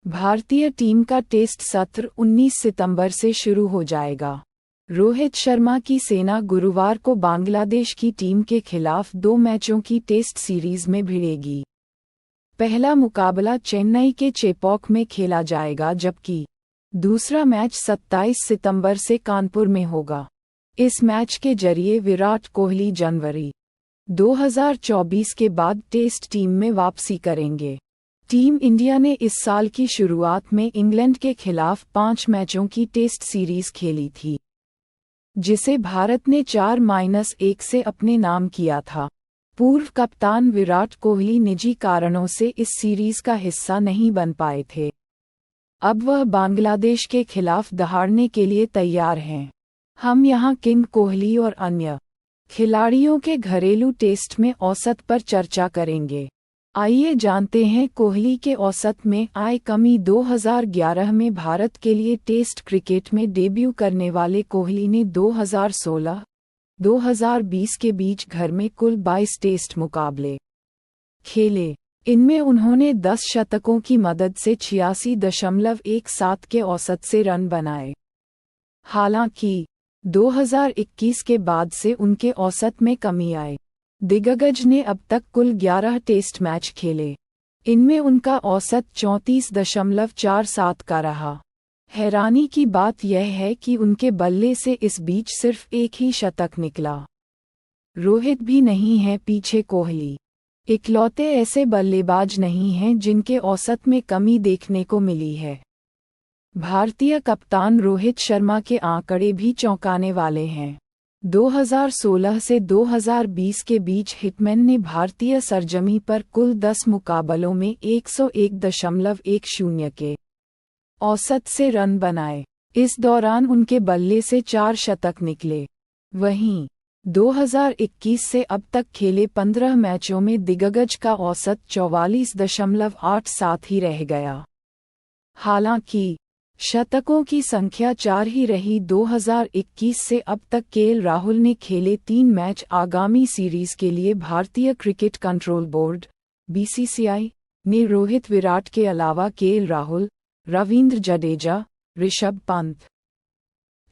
भारतीय टीम का टेस्ट सत्र 19 सितंबर से शुरू हो जाएगा। रोहित शर्मा की सेना गुरुवार को बांग्लादेश की टीम के खिलाफ 2 मैचों की टेस्ट सीरीज में भिड़ेगी। पहला मुकाबला चेन्नई के चेपॉक में खेला जाएगा, जबकि दूसरा मैच 27 सितंबर से कानपुर में होगा। इस मैच के जरिए विराट कोहली जनवरी 2024 के बाद टेस्ट टीम में वापसी करेंगे। टीम इंडिया ने इस साल की शुरुआत में इंग्लैंड के खिलाफ 5 मैचों की टेस्ट सीरीज खेली थी, जिसे भारत ने 4-1 से अपने नाम किया था। पूर्व कप्तान विराट कोहली निजी कारणों से इस सीरीज का हिस्सा नहीं बन पाए थे। अब वह बांग्लादेश के खिलाफ दहाड़ने के लिए तैयार हैं। हम यहां किंग कोहली और अन्य खिलाड़ियों के घरेलू टेस्ट में औसत पर चर्चा करेंगे। आइए जानते हैं कोहली के औसत में आई कमी। 2011 में भारत के लिए टेस्ट क्रिकेट में डेब्यू करने वाले कोहली ने 2016-2020 के बीच घर में कुल 22 टेस्ट मुकाबले खेले। इनमें उन्होंने 10 शतकों की मदद से 86.17 के औसत से रन बनाए। हालांकि 2021 के बाद से उनके औसत में कमी आई। दिग्गज ने अब तक कुल 11 टेस्ट मैच खेले। इनमें उनका औसत 34.47 का रहा। हैरानी की बात यह है कि उनके बल्ले से इस बीच सिर्फ एक ही शतक निकला। रोहित भी नहीं है पीछे, कोहली इकलौते ऐसे बल्लेबाज नहीं हैं जिनके औसत में कमी देखने को मिली है। भारतीय कप्तान रोहित शर्मा के आंकड़े भी चौंकाने वाले हैं। 2016 से 2020 के बीच हिटमैन ने भारतीय सरजमी पर कुल 10 मुकाबलों में 101.10 के औसत से रन बनाए। इस दौरान उनके बल्ले से 4 शतक निकले। वहीं 2021 से अब तक खेले 15 मैचों में दिग्गज का औसत 44.87 ही रह गया। हालांकि शतकों की संख्या 4 ही रही। 2021 से अब तक केएल राहुल ने खेले 3 मैच। आगामी सीरीज के लिए भारतीय क्रिकेट कंट्रोल बोर्ड (बीसीसीआई) ने रोहित विराट के अलावा केएल राहुल, रवींद्र जडेजा, ऋषभ पंत,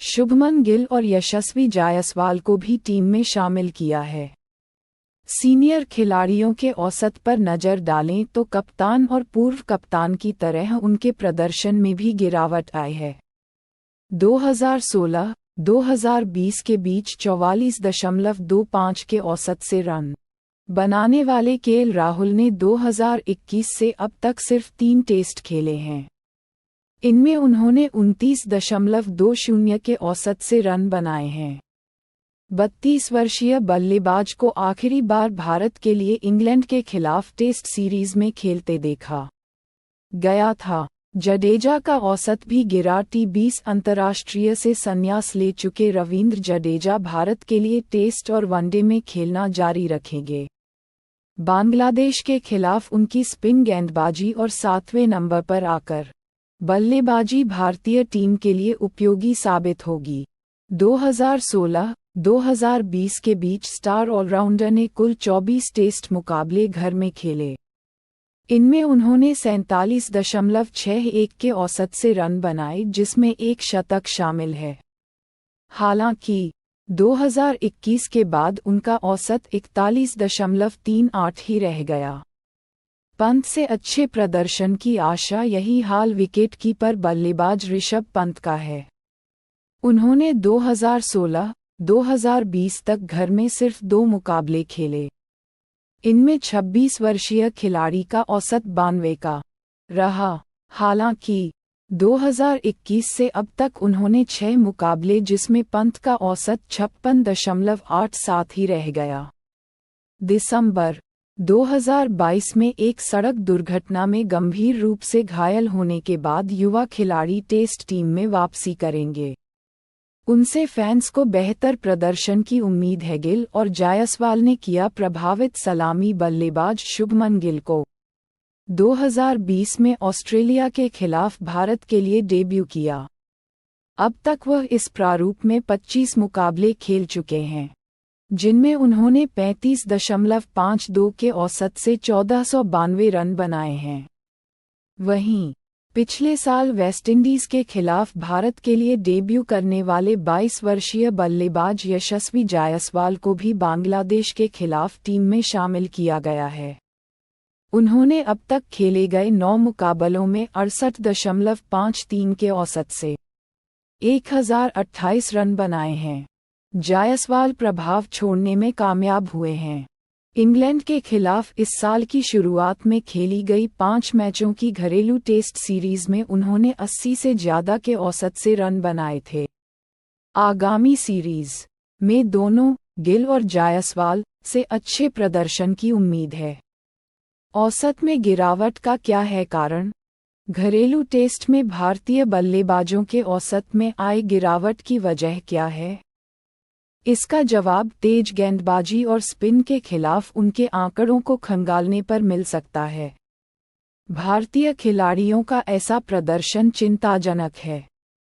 शुभमन गिल और यशस्वी जायसवाल को भी टीम में शामिल किया है। सीनियर खिलाड़ियों के औसत पर नजर डालें तो कप्तान और पूर्व कप्तान की तरह उनके प्रदर्शन में भी गिरावट आई है। 2016-2020 के बीच 44.25 के औसत से रन बनाने वाले केएल राहुल ने 2021 से अब तक सिर्फ 3 टेस्ट खेले हैं। इनमें उन्होंने 29.20 के औसत से रन बनाए हैं। 32 वर्षीय बल्लेबाज को आखिरी बार भारत के लिए इंग्लैंड के खिलाफ टेस्ट सीरीज में खेलते देखा गया था। जडेजा का औसत भी गिरा। T20 अंतर्राष्ट्रीय से संन्यास ले चुके रवींद्र जडेजा भारत के लिए टेस्ट और वनडे में खेलना जारी रखेंगे। बांग्लादेश के खिलाफ उनकी स्पिन गेंदबाजी और 7वें नंबर पर आकर बल्लेबाजी भारतीय टीम के लिए उपयोगी साबित होगी। 2016-2020 के बीच स्टार ऑलराउंडर ने कुल 24 टेस्ट मुकाबले घर में खेले। इनमें उन्होंने 47.61 के औसत से रन बनाए, जिसमें 1 शतक शामिल है। हालांकि 2021 के बाद उनका औसत 41.38 ही रह गया। पंत से अच्छे प्रदर्शन की आशा। यही हाल विकेटकीपर बल्लेबाज ऋषभ पंत का है। उन्होंने 2016-2020 तक घर में सिर्फ 2 मुकाबले खेले। इनमें 26 वर्षीय खिलाड़ी का औसत 92 का रहा। हालांकि 2021 से अब तक उन्होंने 6 मुकाबले, जिसमें पंत का औसत 56.87 ही रह गया। दिसंबर 2022 में एक सड़क दुर्घटना में गंभीर रूप से घायल होने के बाद युवा खिलाड़ी टेस्ट टीम में वापसी करेंगे। उनसे फैंस को बेहतर प्रदर्शन की उम्मीद है। गिल और जायसवाल ने किया प्रभावित सलामी बल्लेबाज शुभमन गिल को 2020 में ऑस्ट्रेलिया के खिलाफ भारत के लिए डेब्यू किया। अब तक वह इस प्रारूप में 25 मुकाबले खेल चुके हैं, जिनमें उन्होंने 35.52 के औसत से 1492 रन बनाए हैं। वहीं पिछले साल वेस्टइंडीज के खिलाफ भारत के लिए डेब्यू करने वाले 22 वर्षीय बल्लेबाज यशस्वी जायसवाल को भी बांग्लादेश के खिलाफ टीम में शामिल किया गया है। उन्होंने अब तक खेले गए 9 मुकाबलों में 68.53 के औसत से 1028 रन बनाए हैं। जायसवाल प्रभाव छोड़ने में कामयाब हुए हैं। इंग्लैंड के खिलाफ इस साल की शुरुआत में खेली गई 5 मैचों की घरेलू टेस्ट सीरीज में उन्होंने 80 से ज़्यादा के औसत से रन बनाए थे। आगामी सीरीज में दोनों गिल और जायसवाल से अच्छे प्रदर्शन की उम्मीद है। औसत में गिरावट का क्या है कारण? घरेलू टेस्ट में भारतीय बल्लेबाजों के औसत में आई गिरावट की वजह क्या है? इसका जवाब तेज गेंदबाजी और स्पिन के खिलाफ उनके आंकड़ों को खंगालने पर मिल सकता है। भारतीय खिलाड़ियों का ऐसा प्रदर्शन चिंताजनक है।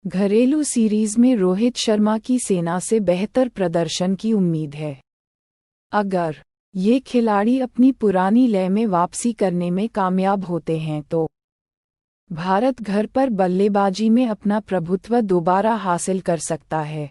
घरेलू सीरीज में रोहित शर्मा की सेना से बेहतर प्रदर्शन की उम्मीद है। अगर ये खिलाड़ी अपनी पुरानी लय में वापसी करने में कामयाब होते हैं तो भारत घर पर बल्लेबाजी में अपना प्रभुत्व दोबारा हासिल कर सकता है।